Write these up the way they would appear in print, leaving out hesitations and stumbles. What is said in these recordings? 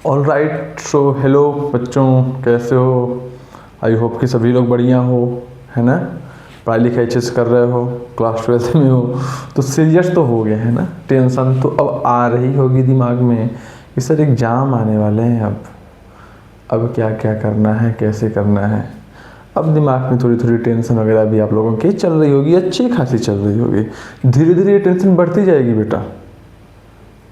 All right, so hello बच्चों, कैसे हो? आई होप कि सभी लोग बढ़िया हो, है ना? पढ़ाई लिखाई अच्छे से कर रहे हो, क्लास 12 में हो तो सीरियस तो हो गए, है ना? टेंशन तो अब आ रही होगी दिमाग में कि सर एग्ज़ाम आने वाले हैं, अब क्या क्या करना है, कैसे करना है। अब दिमाग में थोड़ी थोड़ी टेंशन वगैरह भी आप लोगों की चल रही होगी, अच्छी खासी चल रही होगी। धीरे धीरे ये टेंशन बढ़ती जाएगी बेटा।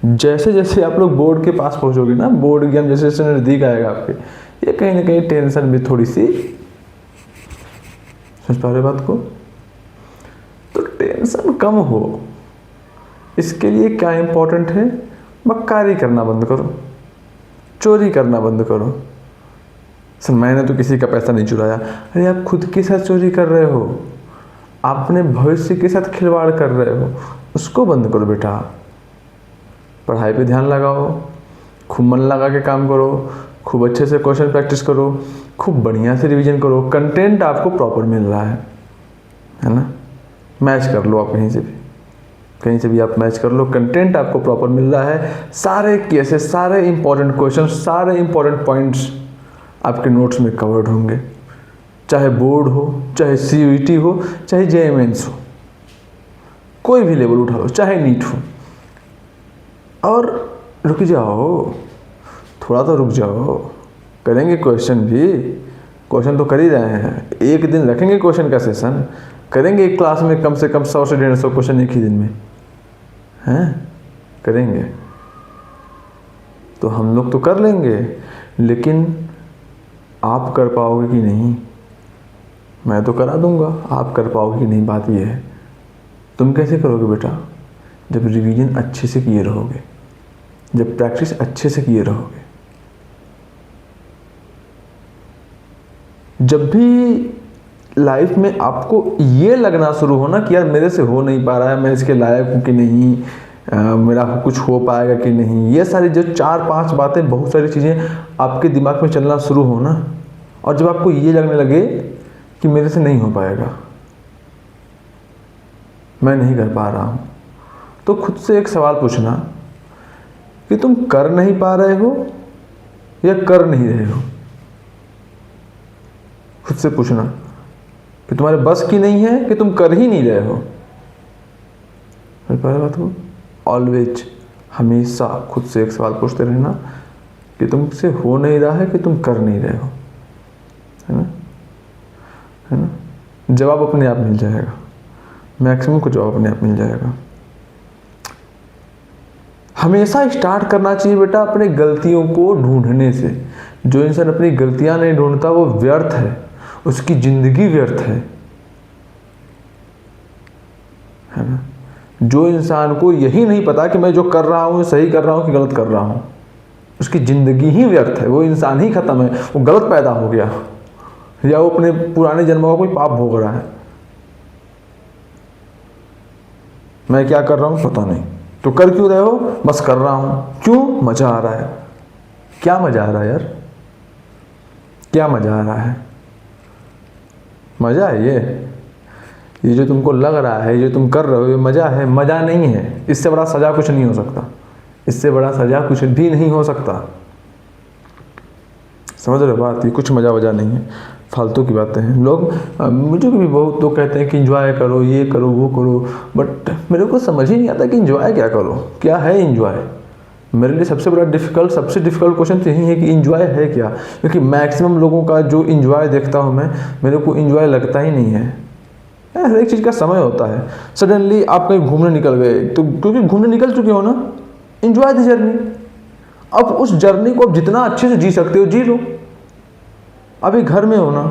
जैसे जैसे आप लोग बोर्ड के पास पहुंचोगे ना, बोर्ड एग्जाम जैसे जैसे नज़दीक आएगा आपके, ये कहीं ना कहीं टेंशन भी थोड़ी सी, समझ पा रहे बात को? तो टेंशन कम हो, इसके लिए क्या इंपॉर्टेंट है? मक्कारी करना बंद करो, चोरी करना बंद करो। सर मैंने तो किसी का पैसा नहीं चुराया। अरे आप खुद के साथ चोरी कर रहे हो, अपने भविष्य के साथ खिलवाड़ कर रहे हो, उसको बंद करो बेटा। पढ़ाई पे ध्यान लगाओ, खूब मन लगा के काम करो, खूब अच्छे से क्वेश्चन प्रैक्टिस करो, खूब बढ़िया से रिवीजन करो। कंटेंट आपको प्रॉपर मिल रहा है ना? मैच कर लो आप कहीं से भी आप मैच कर लो, कंटेंट आपको प्रॉपर मिल रहा है। सारे केसेस, सारे इंपॉर्टेंट क्वेश्चन, सारे इंपॉर्टेंट पॉइंट्स आपके नोट्स में कवर्ड होंगे। चाहे बोर्ड हो, चाहे CUET हो, चाहे JEE मेंस हो, कोई भी लेवल उठा लो, चाहे नीट हो। और रुक जाओ, थोड़ा तो रुक जाओ, करेंगे क्वेश्चन भी। क्वेश्चन तो कर ही रहे हैं, एक दिन रखेंगे क्वेश्चन का सेशन, करेंगे एक क्लास में कम से कम 100 से 150 क्वेश्चन एक ही दिन में, हैं? करेंगे तो हम लोग तो कर लेंगे, लेकिन आप कर पाओगे कि नहीं? मैं तो करा दूंगा, आप कर पाओगे कि नहीं, बात ये है। तुम कैसे करोगे बेटा? जब रिवीजन अच्छे से किए रहोगे, जब प्रैक्टिस अच्छे से किए रहोगे। जब भी लाइफ में आपको ये लगना शुरू हो ना कि यार मेरे से हो नहीं पा रहा है, मैं इसके लायक हूँ कि नहीं, मेरा कुछ हो पाएगा कि नहीं, ये सारी जो 4-5 बातें, बहुत सारी चीज़ें आपके दिमाग में चलना शुरू हो ना, और जब आपको ये लगने लगे कि मेरे से नहीं हो पाएगा, मैं नहीं कर पा रहा हूँ, तो खुद से एक सवाल पूछना कि तुम कर नहीं पा रहे हो या कर नहीं रहे हो। खुद से पूछना कि तुम्हारे बस की नहीं है कि तुम कर ही नहीं रहे हो। पहले बात को ऑलवेज, हमेशा खुद से एक सवाल पूछते रहना कि तुमसे हो नहीं रहा है कि तुम कर नहीं रहे हो, है ना? है ना? जवाब अपने आप मिल जाएगा, मैक्सिमम को जवाब अपने आप मिल जाएगा। हमेशा स्टार्ट करना चाहिए बेटा अपने गलतियों को ढूंढने से। जो इंसान अपनी गलतियां नहीं ढूंढता वो व्यर्थ है, उसकी जिंदगी व्यर्थ है ना? जो इंसान को यही नहीं पता कि मैं जो कर रहा हूँ सही कर रहा हूँ कि गलत कर रहा हूँ, उसकी जिंदगी ही व्यर्थ है, वो इंसान ही खत्म है, वो गलत पैदा हो गया, या वो अपने पुराने जन्मों का कोई पाप भोग रहा है। मैं क्या कर रहा हूँ पता नहीं, तो कर क्यों रहे हो? बस कर रहा हूँ। क्यों? मजा आ रहा है। क्या मजा आ रहा है यार? क्या मजा आ रहा है? मजा है ये जो तुमको लग रहा है, ये जो तुम कर रहे हो, ये मजा है? मजा नहीं है। इससे बड़ा सजा कुछ नहीं हो सकता, इससे बड़ा सजा कुछ भी नहीं हो सकता। समझ रहे हो बात? ये कुछ मजा वजह नहीं है, फालतू की बातें हैं। लोग मुझे भी बहुत लोग कहते हैं कि इंजॉय करो, ये करो, वो करो, बट मेरे को समझ ही नहीं आता कि इंजॉय क्या करो, क्या है इंजॉय? मेरे लिए सबसे डिफ़िकल्ट क्वेश्चन तो यही है कि इंजॉय है क्या? क्योंकि मैक्सिमम लोगों का जो इंजॉय देखता हूँ मैं, मेरे को इंजॉय लगता ही नहीं है। हर एक चीज़ का समय होता है। सडनली आप कहीं घूमने निकल गए, तो क्योंकि घूमने निकल चुके हो ना, इंजॉय द जर्नी। अब उस जर्नी को अब जितना अच्छे से जी सकते हो जी लो। अभी घर में हो ना?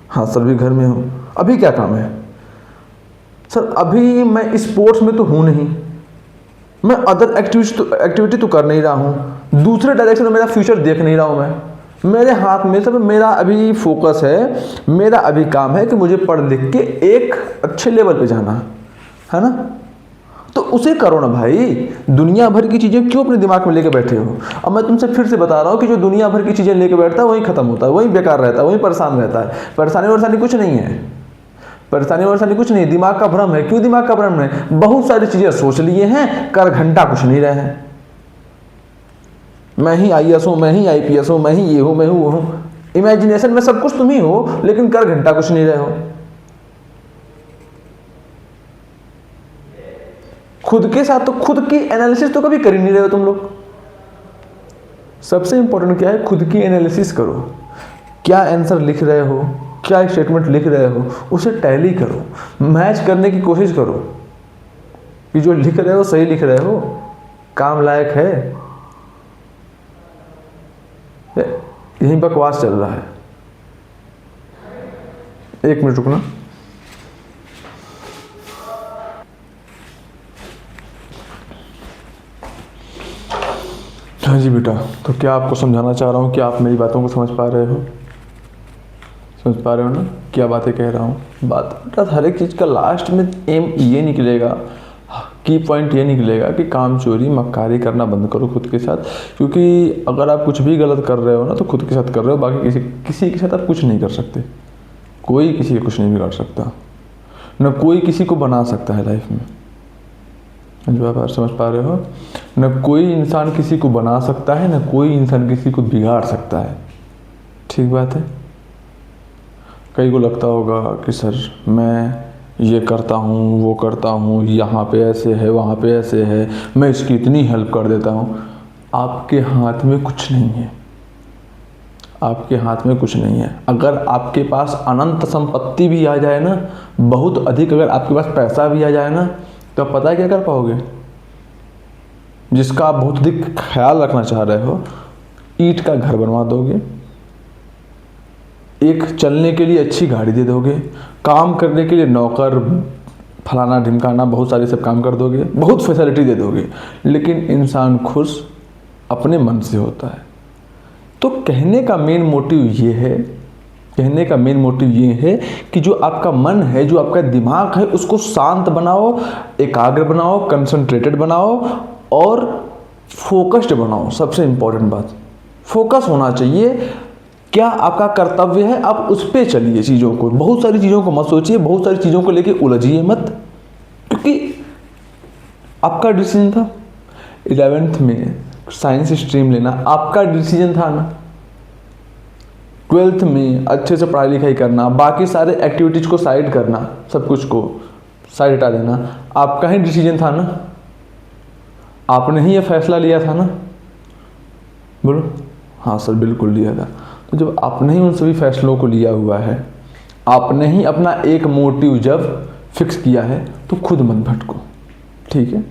हाँ सर अभी घर में हो। अभी क्या काम है? सर अभी मैं स्पोर्ट्स में तो हूँ नहीं, मैं अदर एक्टिविटी तो कर नहीं रहा हूँ, दूसरे डायरेक्शन में मेरा फ्यूचर देख नहीं रहा हूँ मैं। मेरे हाथ में सब, मेरा अभी फोकस है, मेरा अभी काम है कि मुझे पढ़ लिख के एक अच्छे लेवल पे जाना है ना? तो उसे करो ना भाई। दुनिया भर की चीज़ें क्यों अपने दिमाग में लेके बैठे हो? अब मैं तुमसे फिर से बता रहा हूँ कि जो दुनिया भर की चीज़ें लेके बैठता है वही खत्म होता है, वही बेकार रहता है, वही परेशान रहता है। परेशानी कुछ नहीं है, परेशानी कुछ नहीं, दिमाग का भ्रम है। क्यों दिमाग का भ्रम है? बहुत सारी चीज़ें सोच लिए हैं, कर घंटा कुछ नहीं रहे हैं। मैं ही IAS हूँ, मैं ही IPS हूँ, मैं ही ये हूँ, मैं हूँ वो हूँ। इमेजिनेशन में सब कुछ तुम ही हो, लेकिन कर घंटा कुछ नहीं रहे हो। खुद के साथ तो खुद की एनालिसिस तो कभी कर ही नहीं रहे हो तुम लोग। सबसे इंपॉर्टेंट क्या है, खुद की एनालिसिस करो। क्या आंसर लिख रहे हो, क्या स्टेटमेंट लिख रहे हो, उसे टैली करो, मैच करने की कोशिश करो कि जो लिख रहे हो सही लिख रहे हो, काम लायक है, यही बकवास चल रहा है। एक मिनट रुकना। हाँ जी बेटा, तो क्या आपको समझाना चाह रहा हूँ कि आप मेरी बातों को समझ पा रहे हो? समझ पा रहे हो ना क्या बातें कह रहा हूँ? बात बेटा हर एक चीज़ का लास्ट में एम ये निकलेगा, की पॉइंट ये निकलेगा कि काम चोरी मक्कारी करना बंद करो खुद के साथ। क्योंकि अगर आप कुछ भी गलत कर रहे हो ना तो खुद के साथ कर रहे हो, बाकी किसी के साथ आप कुछ नहीं कर सकते। कोई किसी को कुछ नहीं बिगाड़ सकता, न कोई किसी को बना सकता है लाइफ में। जो आप समझ पा रहे हो, न कोई इंसान किसी को बना सकता है, न कोई इंसान किसी को बिगाड़ सकता है। ठीक बात है। कई को लगता होगा कि सर मैं ये करता हूँ, वो करता हूँ, यहाँ पे ऐसे है, वहाँ पे ऐसे है, मैं इसकी इतनी हेल्प कर देता हूँ। आपके हाथ में कुछ नहीं है, आपके हाथ में कुछ नहीं है। अगर आपके पास अनंत संपत्ति भी आ जाए ना, बहुत अधिक अगर आपके पास पैसा भी आ जाए ना, तो आप पता है क्या कर पाओगे? जिसका आप बहुत अधिक ख्याल रखना चाह रहे हो, ईंट का घर बनवा दोगे, एक चलने के लिए अच्छी गाड़ी दे दोगे, काम करने के लिए नौकर फलाना ढिमकाना बहुत सारे सब काम कर दोगे, बहुत फैसिलिटी दे दोगे, लेकिन इंसान खुश अपने मन से होता है। तो कहने का मेन मोटिव ये है, कहने का मेन मोटिव ये है कि जो आपका मन है, जो आपका दिमाग है, उसको शांत बनाओ, एकाग्र बनाओ, कंसंट्रेटेड बनाओ और फोकस्ड बनाओ। सबसे इंपॉर्टेंट बात फोकस होना चाहिए। क्या आपका कर्तव्य है, आप उस पर चलिए चीज़ों को, बहुत सारी चीज़ों को मत सोचिए, बहुत सारी चीज़ों को लेके उलझिए मत, क्योंकि आपका डिसीजन था 11th में साइंस स्ट्रीम लेना, आपका डिसीजन था ना। 12th में अच्छे से पढ़ाई लिखाई करना, बाकी सारे एक्टिविटीज़ को साइड करना, सब कुछ को साइड हटा देना, आपका ही डिसीजन था ना। आपने ही ये फैसला लिया था ना। बोलो हाँ सर बिल्कुल लिया था। तो जब आपने ही उन सभी फैसलों को लिया हुआ है, आपने ही अपना एक मोटिव जब फिक्स किया है, तो खुद मत भटको। ठीक है,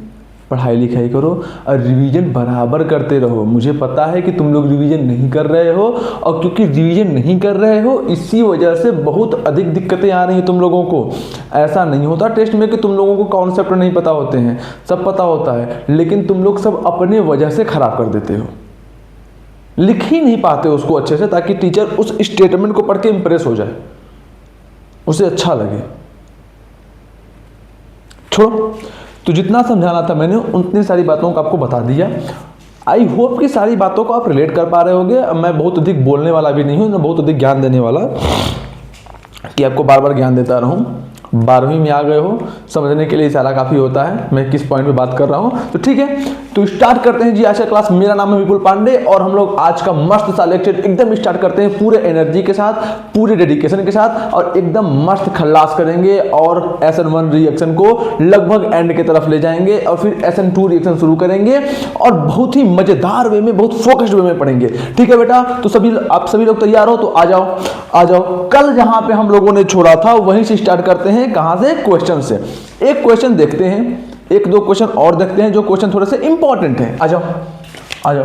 पढ़ाई लिखाई करो और रिवीजन बराबर करते रहो। मुझे पता है कि तुम लोग रिवीजन नहीं कर रहे हो, और क्योंकि रिवीजन नहीं कर रहे हो इसी वजह से बहुत अधिक दिक्कतें आ रही हैं तुम लोगों को। ऐसा नहीं होता टेस्ट में कि तुम लोगों को कॉन्सेप्ट नहीं पता होते हैं, सब पता होता है, लेकिन तुम लोग सब अपने वजह से खराब कर देते हो, लिख ही नहीं पाते उसको अच्छे से, ताकि टीचर उस स्टेटमेंट को पढ़ के इंप्रेस हो जाए, उसे अच्छा लगे। छोड़ो, तो जितना समझाना था मैंने उतनी सारी बातों को आपको बता दिया। आई होप कि सारी बातों को आप रिलेट कर पा रहे होंगे। मैं बहुत अधिक बोलने वाला भी नहीं हूँ, मैं बहुत अधिक ज्ञान देने वाला कि आपको बार बार ज्ञान देता रहूँ। 12वीं में आ गए हो, समझने के लिए इशारा काफ़ी होता है मैं किस पॉइंट पे बात कर रहा हूँ। तो ठीक है, तो स्टार्ट करते हैं जी आज का क्लास। मेरा नाम है विपुल पांडे और हम लोग आज का मस्त सा लेक्चर एकदम स्टार्ट करते हैं पूरे एनर्जी के साथ, पूरे डेडिकेशन के साथ, और एकदम मस्त खल्लास करेंगे और SN1 रिएक्शन को लगभग एंड की तरफ ले जाएंगे, और फिर SN2 रिएक्शन शुरू करेंगे और बहुत ही मजेदार वे में, बहुत फोकस्ड वे में पढ़ेंगे। ठीक है बेटा, तो आप सभी लोग तैयार हो तो आ जाओ आ जाओ। कल जहां पे हम लोगों ने छोड़ा था वहीं से स्टार्ट करते हैं। कहां से? क्वेश्चन से। एक क्वेश्चन देखते हैं, एक दो क्वेश्चन और देखते हैं जो क्वेश्चन थोड़े से इंपॉर्टेंट हैं। आ जाओ आ जाओ।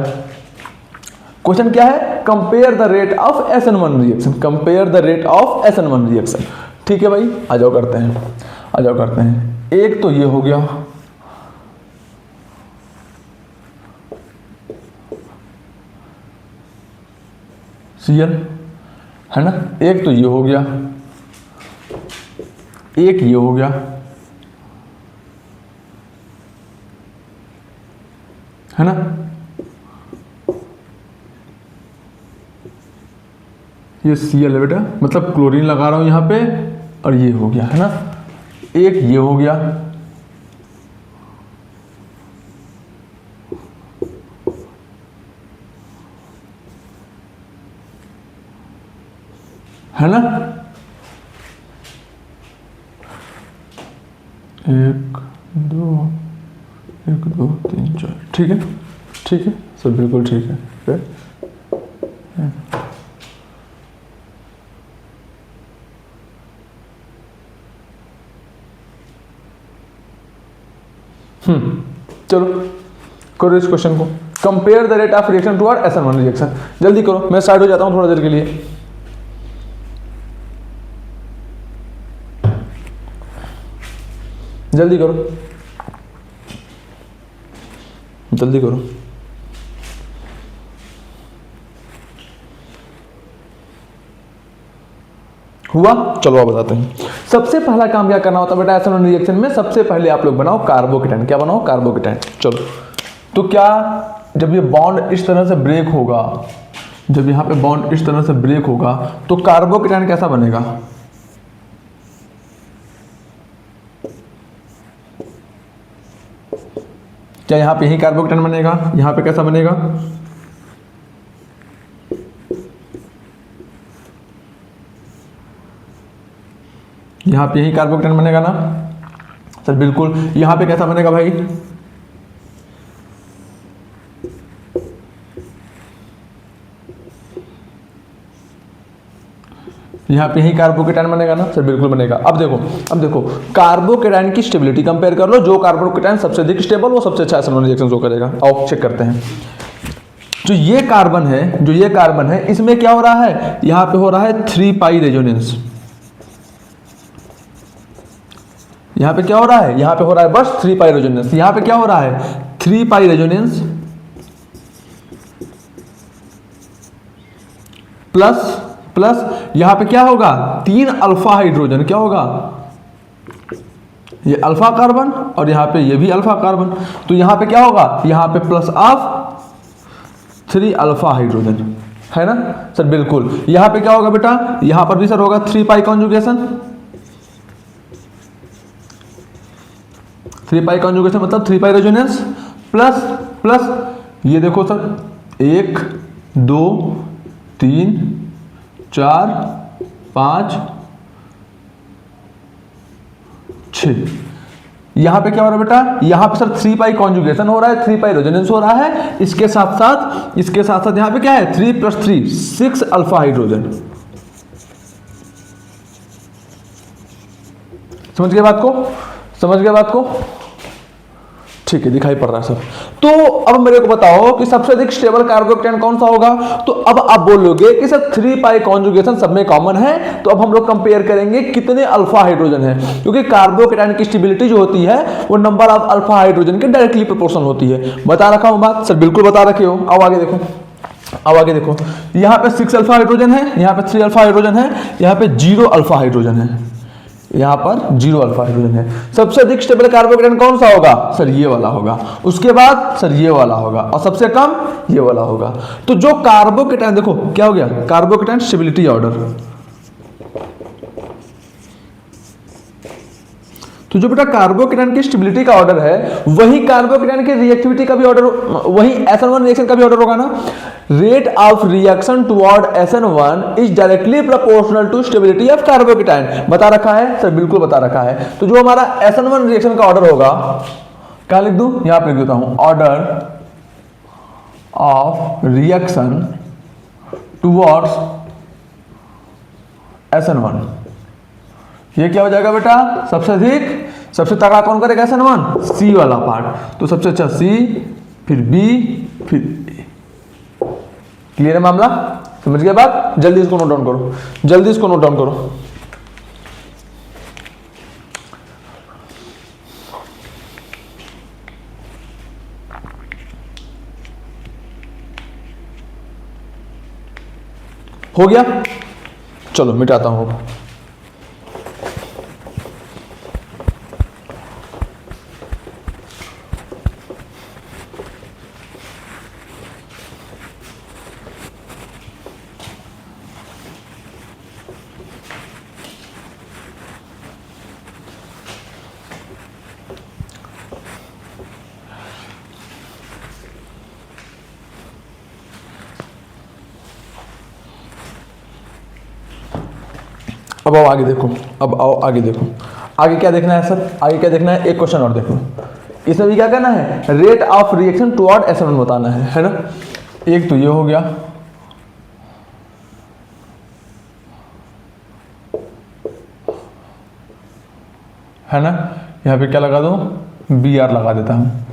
क्वेश्चन क्या है? Compare the rate of SN1 reaction, compare the rate of SN1 reaction. ठीक है भाई, आ जाओ करते हैं, आ जाओ करते हैं। एक तो ये हो गया, Cl है ना, एक तो ये हो गया, एक ये हो गया, है ना, ये Cl है बेटा, मतलब क्लोरीन लगा रहा हूं यहां पे, और ये हो गया, है ना, एक ये हो गया, है ना। 1 2 1 2 3 4, ठीक है, ठीक है सर, बिल्कुल ठीक है। फिर चलो करो इस क्वेश्चन को। Compare the rate of reaction toward SN1 reaction. जल्दी करो, मैं साइड हो जाता हूं थोड़ा देर के लिए। जल्दी करो, जल्दी करो। हुआ? चलो आप बताते हैं। सबसे पहला काम क्या करना होता है बेटा SN1 रिएक्शन में? सबसे पहले आप लोग बनाओ कार्बोकेटाइन। क्या बनाओ? कार्बोकेटाइन। चलो, तो क्या जब ये बॉन्ड इस तरह से ब्रेक होगा, जब यहां पे बॉन्ड इस तरह से ब्रेक होगा तो कार्बोकेटाइन कैसा बनेगा? क्या यहां पे यही कार्बोकेटाइन बनेगा? यहां पे कैसा बनेगा? यहां पे यही कार्बोकेटाइन बनेगा ना सर? बिल्कुल। यहां पे कैसा बनेगा भाई? यहां पे ही कार्बोकेटाइन बनेगा ना सर? बिल्कुल बनेगा। अब देखो कार्बोकेटाइन की स्टेबिलिटी कंपेयर कर लो। जो कार्बोकेटाइन सबसे अधिक स्टेबल, वो सबसे अच्छा SN1 रिएक्शन शो करेगा। आओ चेक करते हैं। जो ये कार्बन है, इसमें क्या हो रहा है? यहां पे हो रहा है 3 पाई रेजोनेंस। यहां पे क्या हो रहा है? यहां पे हो रहा है बस 3 पाई रेजोनेंस। यहां पे क्या हो रहा है? 3 पाई रेजोनेंस प्लस यहां पे क्या होगा? 3 अल्फा हाइड्रोजन। क्या होगा? ये अल्फा कार्बन और यहां पे ये भी अल्फा कार्बन। तो यहां पे क्या होगा? यहां पे प्लस ऑफ 3 अल्फा हाइड्रोजन, है ना सर? बिल्कुल। यहां पे क्या होगा बेटा? यहां पर भी सर होगा 3 पाई कॉन्जुगेशन। 3 पाई कॉन्जुगेशन मतलब 3 पाई रेजोनेंस प्लस ये देखो सर, 1 2 3 4 5 6। यहां पे क्या हो रहा है बेटा? यहां पे सर 3 पाई कॉन्जुगेशन हो रहा है, 3 पाई रेजोनेंस हो रहा है। इसके साथ साथ यहां पे क्या है? 3 + 3 6 अल्फा हाइड्रोजन। समझ गए बात को? ठीक है, दिखाई पड़ रहा है सब। तो अब मेरे को बताओ कि सबसे अधिक स्टेबल कार्बोकेटाइन कौन सा होगा? तो अब आप बोलोगे कि सर 3 पाई कॉन्जुगेशन सब में कॉमन है। तो अब हम लोग कंपेयर करेंगे कितने अल्फा हाइड्रोजन है, क्योंकि कार्बोकेटाइन की स्टेबिलिटी जो होती है वो नंबर ऑफ अल्फा हाइड्रोजन के डायरेक्टली प्रोपोर्शनल होती है। बता रखा हूं बात? सर बिल्कुल बता रखे हो। अब आगे देखो, यहां पे 6 अल्फा हाइड्रोजन है, यहां पे 3 अल्फा हाइड्रोजन है, यहां पे 0 अल्फा हाइड्रोजन है, यहां पर 0 अल्फा हाइड्रोजन है। सबसे अधिक स्टेबल कार्बोकेटाइन कौन सा होगा? सर ये वाला होगा। उसके बाद सर ये वाला होगा और सबसे कम ये वाला होगा। तो जो कार्बोकेटाइन, देखो क्या हो गया? Carbocation stability order. तो जो बेटा कार्बोकेटाइन की स्टेबिलिटी का ऑर्डर है, वही कार्बोकेटाइन की रिएक्टिविटी का भी ऑर्डर, वही SN1 रिएक्शन का भी ऑर्डर होगा ना। Rate of reaction toward SN1 is directly proportional to stability of carbocation. बता रखा है सर? बिल्कुल बता रखा है। तो जो हमारा SN1 रिएक्शन का ऑर्डर होगा, क्या लिख दूं? यहां पे लिख देता हूं, order of reaction towards SN1। ये क्या हो जाएगा बेटा? सबसे तगड़ा कौन करेगा SN1? सी वाला पार्ट। तो सबसे अच्छा सी, फिर बी, फिर ए। क्लियर है मामला? समझ गए बात? जल्दी इसको नोट डाउन करो। हो गया? चलो मिटाता हूं। अब आओ आगे देखो, अब आओ आगे देखो, आगे क्या देखना है सर, आगे क्या देखना है, एक क्वेश्चन और देखो। इसमें भी क्या करना है, rate of reaction toward SN1 बताना है ना। एक तो ये हो गया, है ना, यहाँ पे क्या लगा दूँ, BR लगा देता हूँ,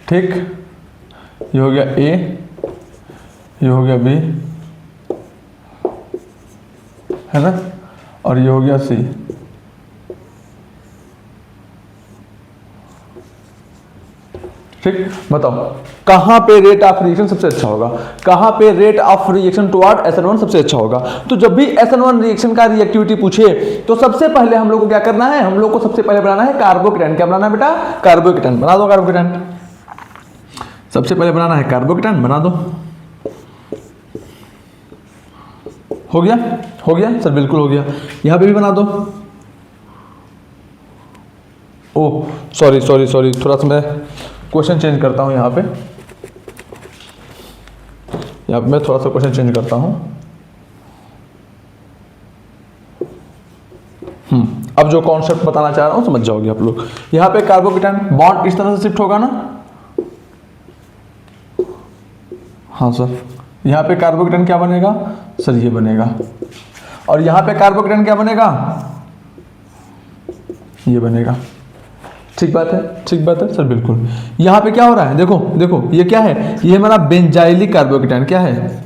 ठीक। ये हो गया A, ये हो गया B, है ना, और ये हो गया C। ठीक, बताओ कहाँ पे रेट ऑफ रिएक्शन सबसे अच्छा होगा, कहाँ पे rate of reaction toward SN1 सबसे अच्छा होगा। तो जब भी SN1 रिएक्शन का रिएक्टिविटी पूछे तो सबसे पहले हम लोग को क्या करना है, हम लोग को सबसे पहले बनाना है कार्बोकेटाइन। क्या बनाना है बेटा, कार्बोकेटाइन। बना दो कार्बोकेटाइन, सबसे पहले बनाना है कार्बोकेटाइन, बना दो। हो गया, हो गया सर, बिल्कुल हो गया। यहां पे भी बना दो। ओह सॉरी सॉरी सॉरी, थोड़ा सा मैं क्वेश्चन चेंज करता हूं। यहाँ पे मैं थोड़ा सा क्वेश्चन चेंज करता हूं। अब जो कॉन्सेप्ट बताना चाह रहा हूं समझ जाओगे आप लोग। यहाँ पे कार्बोकेटाइन बॉन्ड इस तरह से शिफ्ट होगा ना, हाँ सर। यहाँ पे कार्बोकेटाइन क्या बनेगा सर, ये बनेगा। और यहाँ पे कार्बोकेटाइन क्या बनेगा, ये बनेगा। ठीक बात है, ठीक बात है सर, बिल्कुल। यहाँ पे क्या हो रहा है, देखो देखो, ये क्या है, ये हमारा बेंजाइलिक कार्बोकेटाइन। क्या है,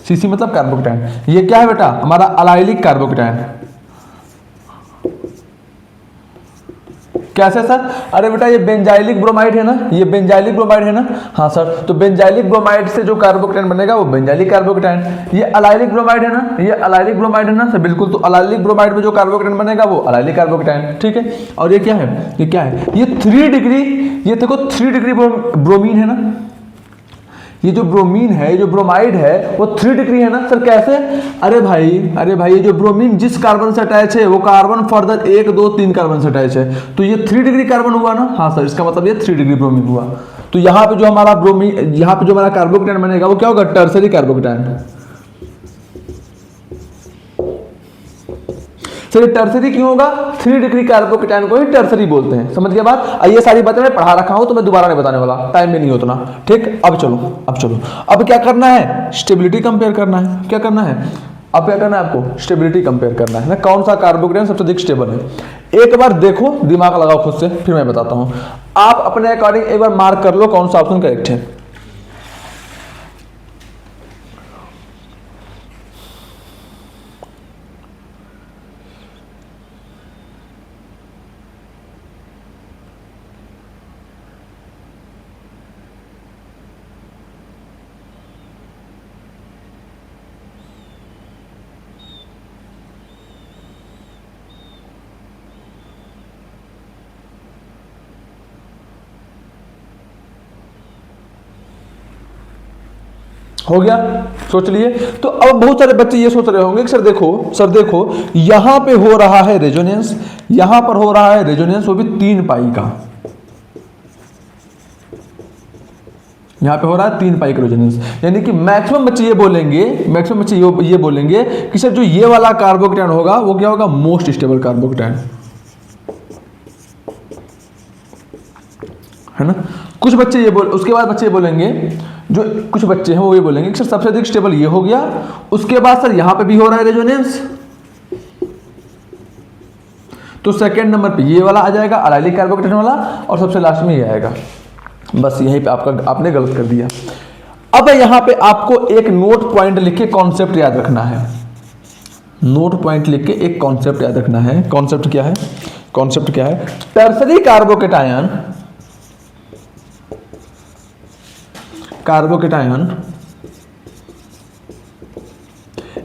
CC मतलब कार्बोकेटाइन। ये क्या है बेटा, हमारा अलाइलिक कार्बोकेटाइन। कैसे सर, अरे बेटा ये बेंजाइलिक ब्रोमाइड है ना, ये बेंजाइलिक ब्रोमाइड है ना, हाँ सर। तो बेंजाइलिक ब्रोमाइड से जो कार्बोकेटाइन बनेगा वो बेंजाइलिक कार्बोकेटाइन। ये अलाइलिक ब्रोमाइड है ना, ये अलाइलिक ब्रोमाइड है ना सर, बिल्कुल। तो अलाइलिक ब्रोमाइड में जो कार्बोकेटाइन बनेगा वो अलाइलिक कार्बोकेटाइन, ठीक है। और ये क्या है, ये क्या है, ये 3 डिग्री, ये देखो 3 डिग्री ब्रोमीन है ना। ये जो ब्रोमीन है, ये जो ब्रोमाइड है वो 3 डिग्री है ना सर। कैसे, अरे भाई ये जो ब्रोमीन जिस कार्बन से अटैच है वो कार्बन फर्दर 1 2 3 कार्बन से अटैच है, तो ये 3 डिग्री कार्बन हुआ ना, हाँ सर। इसका मतलब ये 3 डिग्री ब्रोमीन हुआ। तो यहाँ पे जो हमारा ब्रोमीन, यहाँ पे जो हमारा कार्बोकेटाइन बनेगा वो क्या होगा, टर्सरी कार्बोकेटाइन। सर टर्सरी क्यों होगा, 3 डिग्री कार्बोकेटाइन को ही टर्सरी बोलते हैं। समझ गए बात। ये सारी बातें मैं पढ़ा रखा हूं तो मैं दोबारा नहीं बताने वाला, टाइम भी नहीं उतना, ठीक। अब चलो, अब क्या करना है, स्टेबिलिटी कंपेयर करना है। क्या करना है, अब क्या करना है आपको, स्टेबिलिटी कंपेयर करना है ना, कौन सा कार्बोकेटाइन सबसे अधिक स्टेबल है। एक बार देखो, दिमाग लगाओ खुद से, फिर मैं बताता हूं। आप अपने अकॉर्डिंग एक बार मार्क कर लो कौन सा ऑप्शन करेक्ट है। हो गया, सोच लिए। तो अब बहुत सारे बच्चे ये सोच रहे होंगे कि सर देखो यहां पे हो रहा है रेजोनेंस, यहां पर हो रहा है रेजोनेंस, वो भी 3 पाई का। यहां पे हो रहा है 3 पाई का रेजोनेंस, यानी कि मैक्सिमम बच्चे ये बोलेंगे कि सर जो ये वाला कार्बोकेटाइन होगा वो क्या होगा, मोस्ट स्टेबल कार्बोकेटाइन, है ना। कुछ बच्चे ये उसके बाद बच्चे बोलेंगे, जो कुछ बच्चे हैं वो ये बोलेंगे कि सर सबसे अधिक स्टेबल ये हो गया, उसके बाद सर यहां पे भी हो रहा है रेजोनेंस, तो सेकंड नंबर पे ये वाला आ जाएगा अलाइलिक कार्बोकेटाइन वाला, और सबसे लास्ट में ये आएगा। बस यहीं पे आपने गलत कर दिया। अब यहां पे आपको एक नोट पॉइंट लिख के कॉन्सेप्ट याद रखना है। नोट पॉइंट लिख के एक कॉन्सेप्ट याद रखना है। कॉन्सेप्ट क्या है, कॉन्सेप्ट क्या है, tertiary carbocation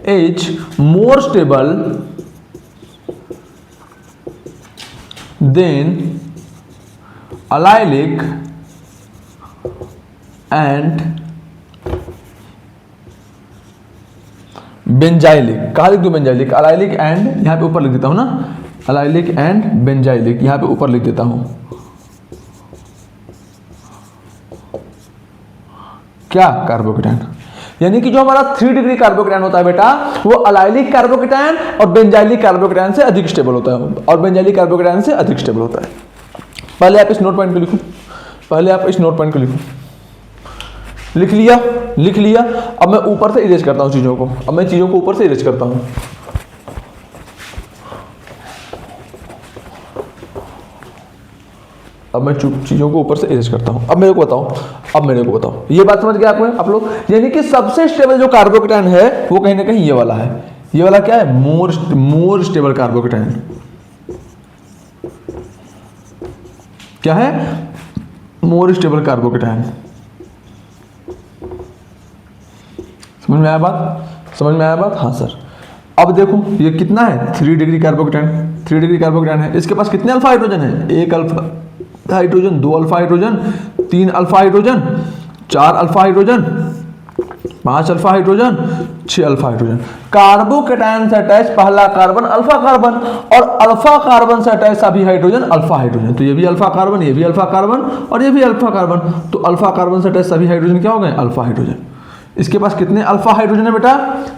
is more stable than allylic and benzylic. कहा लिख दूं, बेंजाइलिक, अलाइलिक एंड, यहां पे ऊपर लिख देता हूं ना, अलाइलिक एंड बेंजाइलिक, यहां पे ऊपर लिख देता हूं। क्या, कार्बोकेटाइन। यानी कि जो हमारा 3 डिग्री कार्बोकेटायन होता है बेटा, वो अलाइलिक कार्बोकेटायन और बेंजाइलिक कार्बोकेटायन से अधिक स्टेबल होता है, और बेंजाइलिक कार्बोकेटायन से अधिक स्टेबल होता है। पहले आप इस नोट पॉइंट को लिखो, पहले आप इस नोट पॉइंट को लिखो। लिख लिया, लिख लिया। अब मैं ऊपर से इरेज करता हूँ चीजों को, अब मैं चीजों को ऊपर से इरेज करता हूँ। अब मैं चीजों को ऊपर से इरेज करता हूं। अब मेरे को बताओ, अब मेरे को बताओ, ये बात समझ गए आप लोग? यानी कि सबसे स्टेबल जो कार्बोकेटायन है वो कहीं ना कहीं ये वाला है। ये वाला क्या है? More stable carbocation. क्या है? More stable carbocation. समझ में आया बात? समझ में आया बात? हाँ सर। अब देखो ये कितना है? 3 डिग्री कार्बोकेटायन, 3 डिग्री कार्बोकेटायन है। इसके पास कितने अल्फा हाइड्रोजन है? 1 alpha hydrogen, 2 alpha hydrogen, 3 alpha hydrogen, 4 alpha hydrogen, 5 alpha hydrogen, 6 alpha hydrogen. Carbocation से अटैच पहला कार्बन अल्फा कार्बन, और अल्फा कार्बन से अटैच सभी हाइड्रोजन अल्फा हाइड्रोजन। तो ये भी अल्फा कार्बन, ये भी अल्फा कार्बन, और ये भी अल्फा कार्बन। तो अल्फा कार्बन से अटैच सभी हाइड्रोजन क्या हो गए? Alpha hydrogen. इसके पास कितने अल्फा हाइड्रोजन है बेटा?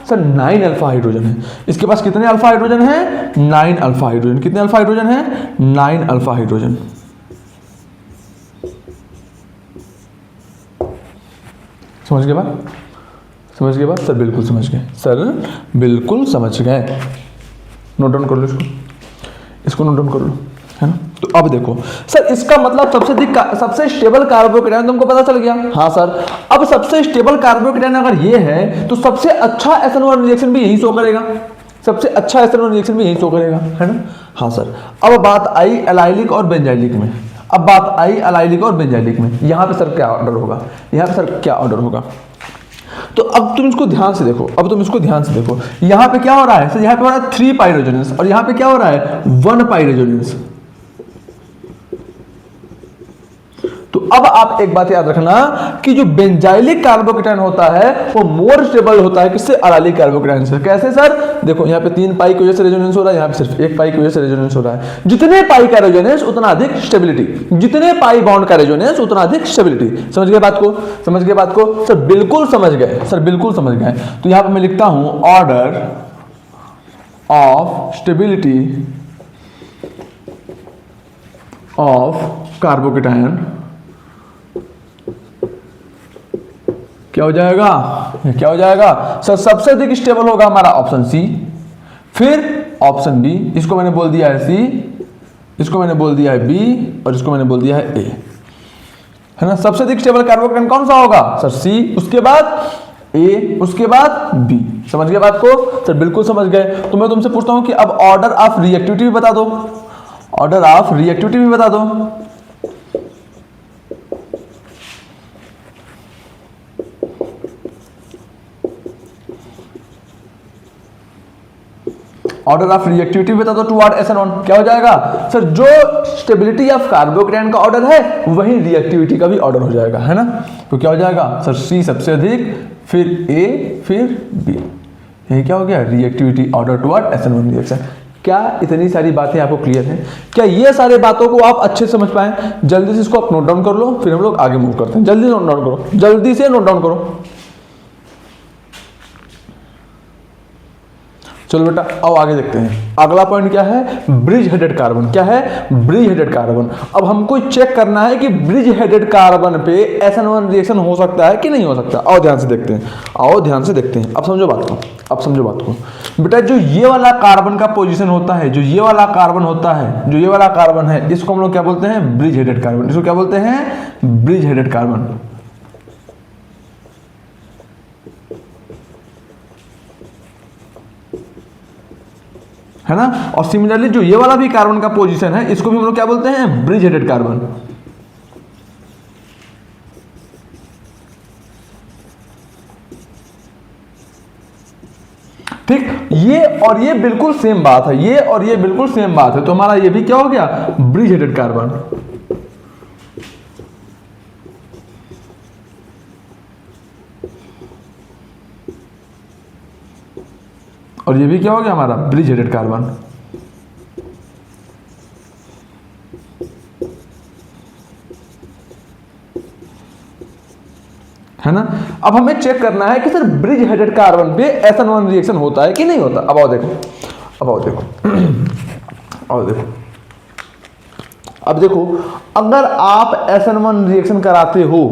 सर 9 अल्फा हाइड्रोजन है। इसके पास कितने अल्फा हाइड्रोजन है? 9 अल्फा हाइड्रोजन। कितने अल्फा हाइड्रोजन है? 9 अल्फा हाइड्रोजन। समझ गए बात? समझ गए बात? सर बिल्कुल समझ गए, सर बिल्कुल समझ गए। नोट डाउन कर लो इसको, इसको नोट डाउन कर लो, है ना? तो अब देखो सर, इसका मतलब सबसे स्टेबल कार्बोकेटायन तुमको पता चल गया। हाँ सर। अब सबसे स्टेबल कार्बोकेटायन अगर ये है तो सबसे अच्छा SN1 रिएक्शन भी यही शो करेगा, सबसे अच्छा SN1 रिएक्शन भी यही शो करेगा, है ना? हाँ सर। अब बात आई एलाइलिक और बेंजाइलिक में, अब बात आई एलाइलिक और बेंजाइलिक में। यहाँ पे सर क्या ऑर्डर होगा? यहाँ पे सर क्या ऑर्डर होगा? तो अब तुम इसको ध्यान से देखो, अब तुम इसको ध्यान से देखो। यहाँ पे क्या हो रहा है सर? यहाँ पे हो रहा है 3 पाइरोजेनेस, और यहाँ पे क्या हो रहा है? 1 पाइरोजेनेस। तो अब आप एक बात याद रखना कि जो बेंजाइलिक कार्बोकेटायन होता है वो मोर स्टेबल होता है किससे? एलाइलिक कार्बोकेटायन से। कैसे सर? देखो यहाँ पे 3 पाई की वजह से रेजोनेंस हो रहा है, यहाँ पे सिर्फ 1 पाई की वजह से रेजोनेंस हो रहा है। जितने पाई का रेजोनेंस उतना अधिक स्टेबिलिटी, जितने पाई बॉन्ड का रेजोनेंस उतना अधिक स्टेबिलिटी। समझ गए बात को? समझ गए बात को? सर बिल्कुल समझ गए, सर बिल्कुल समझ गए। तो यहाँ पे मैं लिखता हूं order of stability of carbocation क्या हो जाएगा? क्या हो जाएगा सर? सबसे अधिक स्टेबल होगा हमारा ऑप्शन सी, फिर ऑप्शन बी, इसको मैंने बोल दिया है सी, इसको मैंने बोल दिया है बी, और इसको मैंने बोल दिया है ए, है ना? सबसे अधिक स्टेबल कार्बोकेटायन कौन सा होगा सर? सी, उसके बाद ए, उसके बाद बी। समझ गए बात को? सर बिल्कुल समझ गए। तो मैं तुमसे पूछता हूं कि अब ऑर्डर ऑफ रिएक्टिविटी भी बता दो, ऑर्डर ऑफ रिएक्टिविटी भी बता दो। ऑर्डर ऑफ रिएक्टिविटी बता दो टुवर्ड SN1। क्या हो जाएगा सर? जो स्टेबिलिटी ऑफ कार्बोकेटायन का ऑर्डर है वही रिएक्टिविटी का भी ऑर्डर हो जाएगा, है ना? तो क्या हो जाएगा सर? सी सबसे अधिक, फिर ए, फिर बी। ये क्या हो गया? Reactivity order toward SN1 reaction. क्या इतनी सारी बातें आपको क्लियर हैं? क्या ये सारे बातों को आप अच्छे से समझ पाए? जल्दी से इसको आप नोट डाउन कर लो, फिर हम लोग आगे मूव करते हैं। जल्दी से नोट डाउन करो, जल्दी से नोट डाउन करो। चलो बेटा अब आगे देखते हैं। अगला पॉइंट क्या है? Bridge headed carbon. क्या है? Bridge headed carbon. अब हमको चेक करना है कि ब्रिज हेडेड कार्बन पे SN1 रिएक्शन हो सकता है कि नहीं हो सकता। आओ ध्यान से देखते हैं, आओ ध्यान से देखते हैं। अब समझो बात को, अब समझो बात को बेटा। जो ये वाला कार्बन का पोजीशन होता है, जो ये वाला कार्बन होता है, जो ये वाला कार्बन है, इसको हम लोग क्या बोलते हैं? Bridge headed carbon. इसको क्या बोलते हैं? ब्रिज हेडेड कार्बन, है ना? और सिमिलरली जो ये वाला भी कार्बन का पोजीशन है, इसको भी हम लोग क्या बोलते हैं? Bridge headed carbon. ठीक, ये और ये बिल्कुल सेम बात है, ये और ये बिल्कुल सेम बात है। तो हमारा ये भी क्या हो गया? Bridge headed carbon. और ये भी क्या हो गया हमारा? Bridge headed carbon. है ना। अब हमें चेक करना है कि सर ब्रिज हेडेड कार्बन पे SN1 रिएक्शन होता है कि नहीं होता। अब आओ देखो, अब आओ देखो और देखो, अब देखो, अगर आप SN1 रिएक्शन कराते हो,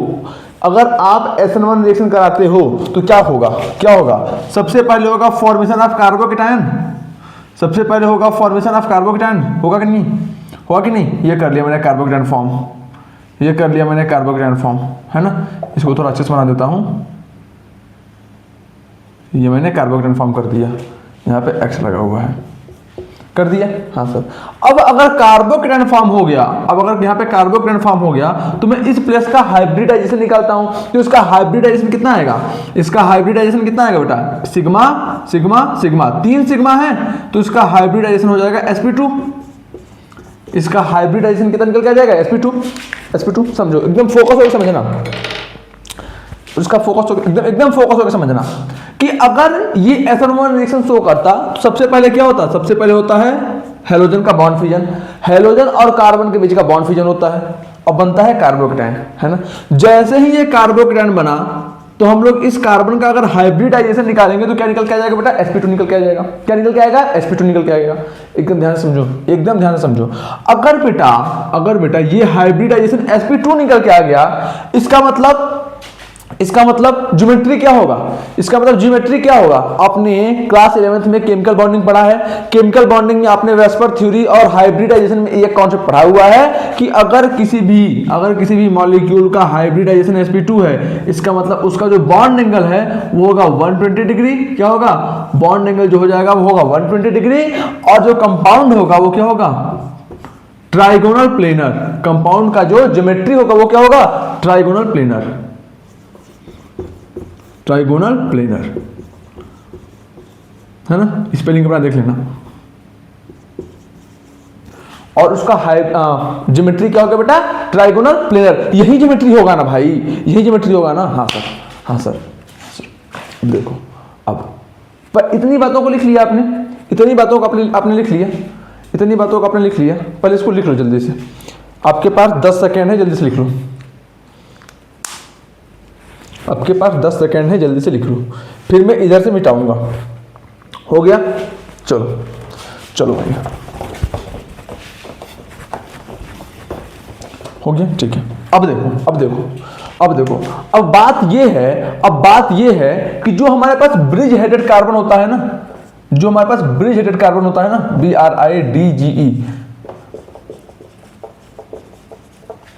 अगर आप SN1 रिएक्शन कराते हो तो क्या होगा, क्या होगा, सबसे पहले होगा फॉर्मेशन ऑफ कार्बोकेटायन, सबसे पहले होगा फॉर्मेशन ऑफ कार्बोकेटायन, होगा कि नहीं, होगा कि नहीं। ये कर लिया मैंने कार्बोकेटायन फॉर्म, ये कर लिया मैंने कार्बोकेटायन फॉर्म, है ना। इसको थोड़ा अच्छे से बना देता हूं, ये मैंने कार्बोकेटायन फॉर्म कर दिया, यहाँ पे X लगा हुआ है, कर दिया, हाँ सर। अब अगर कार्बोकेटायन फॉर्म हो गया, अब अगर यहाँ पे कार्बोकेटायन फॉर्म हो गया तो मैं इस प्लेस का हाइब्रिडाइजेशन निकालता हूं, तो इसका हाइब्रिडाइजेशन कितना आएगा, इसका हाइब्रिडाइजेशन कितना आएगा बेटा, सिग्मा सिग्मा सिग्मा, 3 सिग्मा है तो इसका हाइब्रिडाइजेशन हो जाएगा sp2, इसका हाइब्रिडाइजेशन कितना निकल के आ जाएगा, sp2, समझो, एकदम फोकस होकर समझना, उसका फोकस एकदम फोकस होकर समझना कि अगर ये SN1 रिएक्शन शो करता तो सबसे पहले क्या होता, सबसे पहले होता है हेलोजन का बॉन्ड फिजन, हेलोजन और कार्बन के बीच का बॉन्ड फिजन होता है और बनता है कार्बोकेटायन, है ना। जैसे ही ये कार्बोकेटायन बना तो हम लोग इस कार्बन का अगर हाइब्रिडाइजेशन निकालेंगे तो क्या निकल के आ जाएगा बेटा, sp2 निकल के आ जाएगा, क्या निकल के आएगा, sp2 निकल के आएगा। एकदम ध्यान से समझो, एकदम ध्यान से समझो, अगर बेटा ये हाइब्रिडाइजेशन sp2 निकल के आ गया, इसका मतलब ज्योमेट्री क्या होगा, इसका मतलब ज्योमेट्री क्या होगा, आपने क्लास 11th में केमिकल बॉन्डिंग पढ़ा है, केमिकल बॉन्डिंग में आपने वेस्पर थ्योरी और हाइब्रिडाइजेशन में एक कॉन्सेप्ट पढ़ा हुआ है कि अगर किसी भी मॉलिक्यूल का हाइब्रिडाइजेशन sp2 है, इसका मतलब उसका जो बॉन्ड एंगल है वो होगा 120 डिग्री, क्या होगा, बॉन्ड एंगल जो हो जाएगा वो होगा 120 डिग्री, और जो कंपाउंड होगा वो क्या होगा, ट्राइगोनल प्लेनर, कंपाउंड का जो ज्योमेट्री होगा वो क्या होगा, ट्राइगोनल प्लेनर, ट्राइगोनल प्लेनर, है ना। स्पेलिंग अपना देख लेना। और उसका ज्योमेट्री क्या होगा बेटा, ट्राइगोनल प्लेनर, यही ज्योमेट्री होगा ना भाई, यही ज्योमेट्री होगा ना, हाँ सर, हाँ सर। देखो अब पर इतनी बातों को लिख लिया आपने, इतनी बातों को आपने लिख लिया, इतनी बातों को आपने लिख लिया, पहले इसको लिख लो जल्दी से, आपके पास 10 सेकेंड है, जल्दी से लिख लो, आपके पास 10 सेकेंड है, जल्दी से लिख लो, फिर मैं इधर से मिटाऊंगा। हो गया, चलो चलो भाई, हो गया, ठीक है। अब देखो, अब बात ये है कि जो हमारे पास ब्रिज हेडेड कार्बन होता है ना, जो हमारे पास ब्रिज हेडेड कार्बन होता है ना, BRIDGE,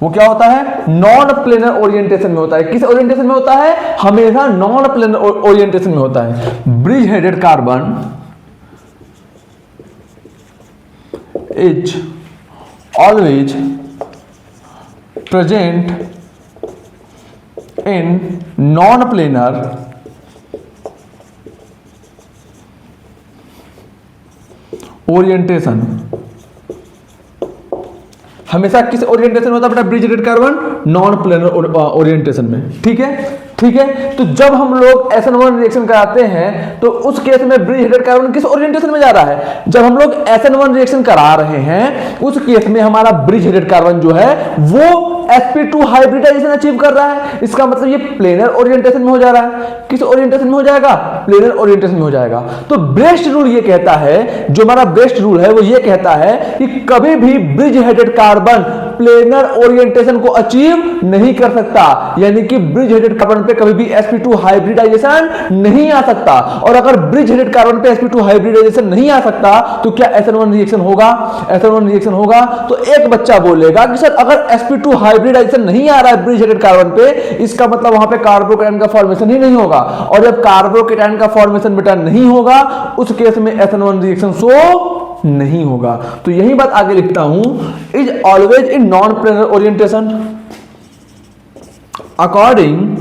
वो क्या होता है, नॉन प्लेनर ओरिएंटेशन में होता है। किस ओरिएंटेशन में होता है, हमेशा नॉन प्लेनर ओरिएंटेशन में होता है। Bridge headed carbon is always present in non planar orientation. हमेशा किस ओरिएंटेशन में होता है बेटा, bridge headed carbon non planar orientation में, ठीक है, ठीक है। तो जब हम लोग SN1 रिएक्शन कराते हैं तो उस केस में ब्रिज हेडेड कार्बन किस ओरिएंटेशन में जा रहा है, जब हम लोग SN1 रिएक्शन करा रहे हैं उस केस में हमारा ब्रिज हेडेड कार्बन जो है वो sp2 हाइब्रिडाइजेशन अचीव कर रहा है। इसका मतलब ये प्लेनर ओरिएंटेशन में हो जा रहा है। किस ओरिएंटेशन में हो जाएगा, प्लेनर ओरिएंटेशन में हो जाएगा। तो ब्रेस्ट रूल ये कहता है, जो हमारा ब्रेस्ट रूल है वो ये कहता है कि कभी भी bridge headed carbon planar orientation को अचीव नहीं कर सकता, यानी कि ब्रिज हेडेड कार्बन पे कभी भी sp2 हाइब्रिडाइजेशन नहीं आ सकता। और अगर ब्रिज हेडेड कार्बन पे sp2 हाइब्रिडाइजेशन नहीं आ सकता तो क्या SN1 रिएक्शन होगा, SN1 रिएक्शन होगा। तो एक बच्चा बोलेगा कि सर अगर sp2 हाइब्रिडाइजेशन नहीं आ रहा है ब्रिज हेडेड कार्बन पे, इसका मतलब वहां पे कार्बोकेटायन का फॉर्मेशन ही नहीं होगा। और जब कार्बोकेटायन का फॉर्मेशन बेटा नहीं होगा उस केस में SN1 रिएक्शन शो नहीं होगा। तो यही बात आगे लिखता हूं, is always in non planar orientation according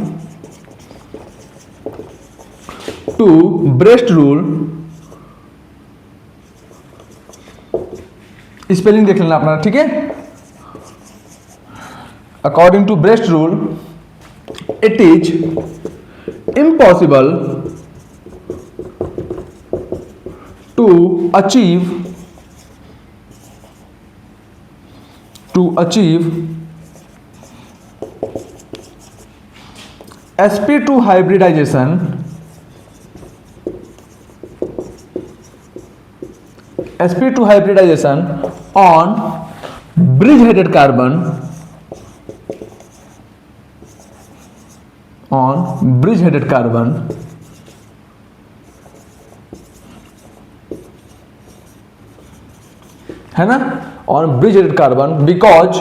to Bredt's rule. Spelling देख लेना अपना, ठीक है। According to Bredt's rule it is impossible to achieve sp2 hybridization on bridge headed carbon है ना, on bridge headed carbon because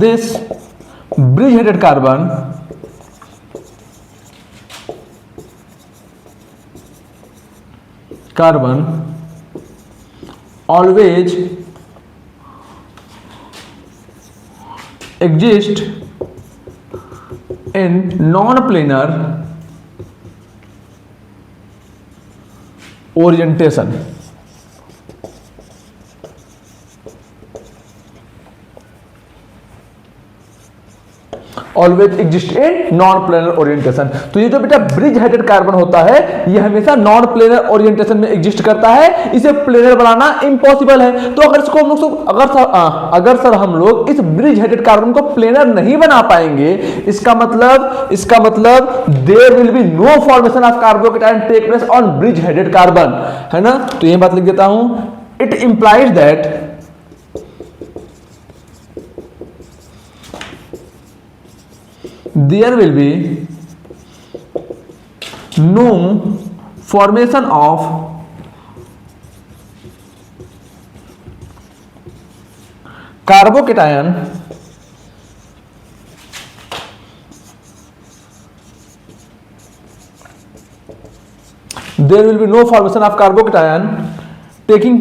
this bridge headed carbon always exist in non-planar orientation. Always exist in non planar orientation. तो ये जो बेटा bridge headed carbon होता है ये हमेशा नॉन प्लेनर ओरिएंटेशन में एग्जिस्ट करता है, इसे प्लेनर बनाना इम्पॉसिबल है। तो अगर इसको हम लोग अगर सर हम लोग इस ब्रिज हेडेड कार्बन को प्लेनर नहीं बना पाएंगे, इसका मतलब there will be no formation of carbocation take place on bridge headed carbon, है ना। तो ये बात लिख देता हूं, it implies that there will be no formation of carbocation taking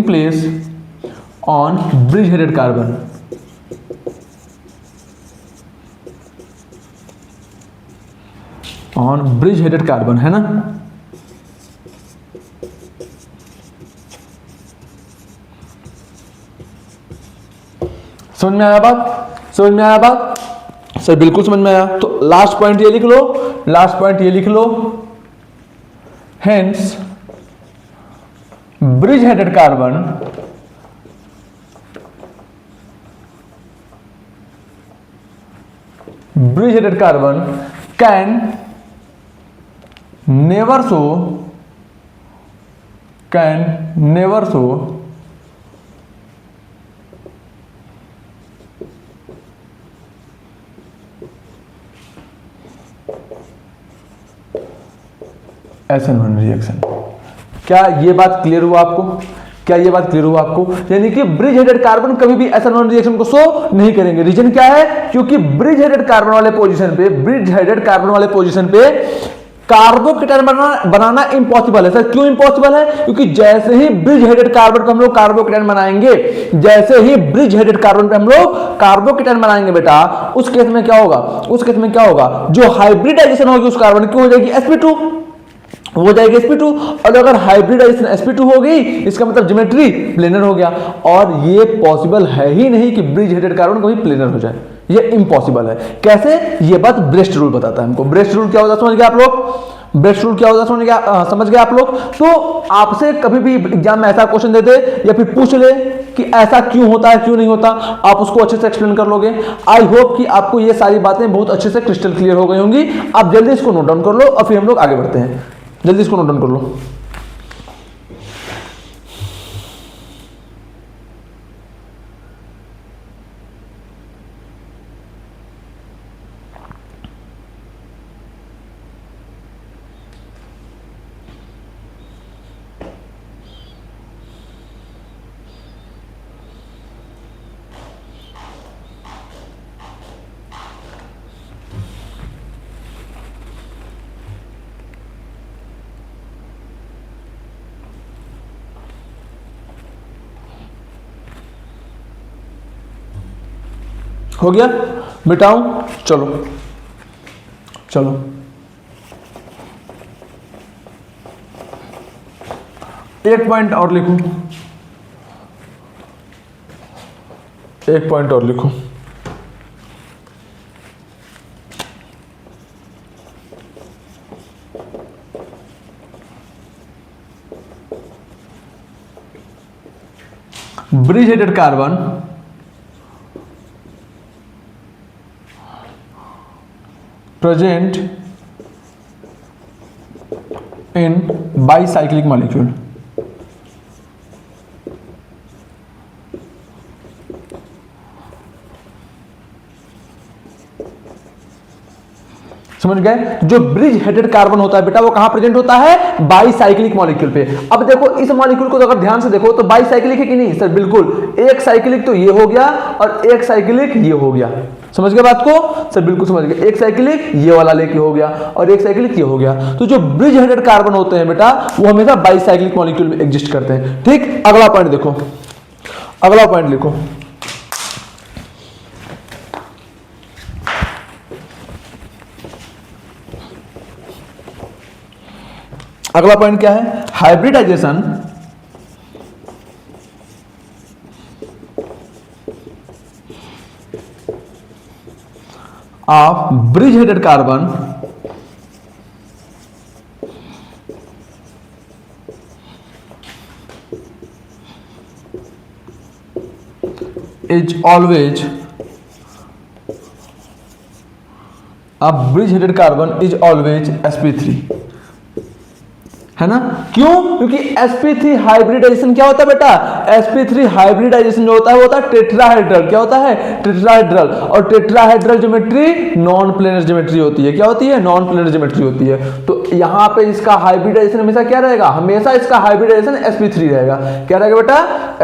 place on bridge headed carbon. है ना। समझ में आया बात? सर बिल्कुल समझ में आया। तो लास्ट पॉइंट ये लिख लो, hence bridge headed carbon can never show SN1 reaction. क्या ये बात क्लियर हुआ आपको? यानी कि ब्रिज हेडेड कार्बन कभी भी SN1 रिएक्शन को शो नहीं करेंगे। रीजन क्या है? क्योंकि ब्रिज हेडेड कार्बन वाले पोजीशन पे कार्बोकेटायन बनाना इंपॉसिबल है। सर क्यों इंपॉसिबल है? क्योंकि जैसे ही ब्रिज हेडेड कार्बन को हम लोग कार्बोकेटायन बनाएंगे, बेटा उस केस में क्या होगा? जो हाइब्रिडाइजेशन होगी उस कार्बन की हो जाएगी sp2 और अगर हाइब्रिडाइजेशन sp2 हो गई, इसका मतलब ज्योमेट्री प्लेनर हो गया। और ये पॉसिबल है ही नहीं कि ब्रिज हेडेड कार्बन कभी प्लेनर हो जाए, ये इम्पॉसिबल है। कैसे? ये बात ब्रेस्ट रूल बताता है हमको। ब्रेस्ट रूल क्या होता है समझ गए आप लोग? तो आपसे कभी भी एग्जाम में ऐसा क्वेश्चन दे दे या फिर पूछ ले कि ऐसा क्यों होता है, क्यों नहीं होता, आप उसको अच्छे से एक्सप्लेन कर लोगे। आई होप कि आपको ये सारी बातें बहुत अच्छे से क्रिस्टल क्लियर हो गई होंगी। आप जल्दी इसको नोट डाउन कर लो और फिर हम लोग आगे बढ़ते हैं। जल्दी इसको नोट डाउन कर लो। हो गया? मिटाऊं? चलो एक पॉइंट और लिखूं। Bridge headed carbon present in bicyclic molecule. समझ गए? जो ब्रिज हेडेड कार्बन होता है बेटा वो कहां प्रेजेंट होता है? बाईसाइक्लिक मॉलिक्यूल पे। अब देखो इस मॉलिक्यूल को तो अगर ध्यान से देखो तो बाईसाइक्लिक है कि नहीं सर? बिल्कुल। एक साइक्लिक तो ये हो गया और एक साइक्लिक ये हो गया। समझ गए बात को? सर बिल्कुल समझ गए। एक साइक्लिक ये वाला लेके हो गया और एक साइक्लिक ये हो गया। तो जो ब्रिज हेडेड कार्बन होते हैं बेटा वो हमेशा बाईसाइक्लिक मॉलिक्यूल में एग्जिस्ट करते हैं। ठीक, अगला पॉइंट देखो, अगला पॉइंट लिखो। अगला पॉइंट क्या है? Hybridization of bridge headed carbon is always bridge headed carbon is always sp3, है ना? क्यों? क्योंकि sp3 हाइब्रिडाइजेशन क्या होता है बेटा? sp3 हाइब्रिडाइजेशन जो होता है वो होता है टेट्राहेड्रल। क्या होता है? टेट्राहेड्रल। और tetrahedral geometry non planar geometry होती है। क्या होती है? नॉन प्लेनर ज्योमेट्री होती है। तो यहां पे इसका हाइब्रिडाइजेशन हमेशा क्या रहेगा? हमेशा इसका हाइब्रिडाइजेशन sp3 रहेगा। क्या रहेगा बेटा?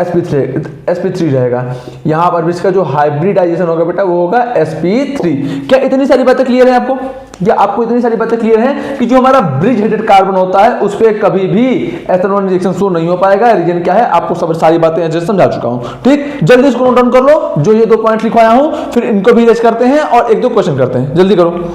sp3 रहेगा। यहां पर भी इसका जो हाइब्रिडाइजेशन होगा बेटा वो होगा sp3। क्या इतनी सारी बातें क्लियर है आपको? या आपको इतनी सारी बातें क्लियर है कि जो हमारा ब्रिज हेडेड कार्बन होता है उस पे कभी भी एथेनॉल रिएक्शन शो नहीं हो पाएगा? रीजन क्या है? आपको सब सारी बातें अच्छे से समझा चुका हूं। ठीक, जल्दी इसको नोट डाउन कर लो जो ये 2 पॉइंट लिखवाया हूं, फिर इनको भी रेज करते हैं और 1-2 क्वेश्चन करते हैं। जल्दी करो।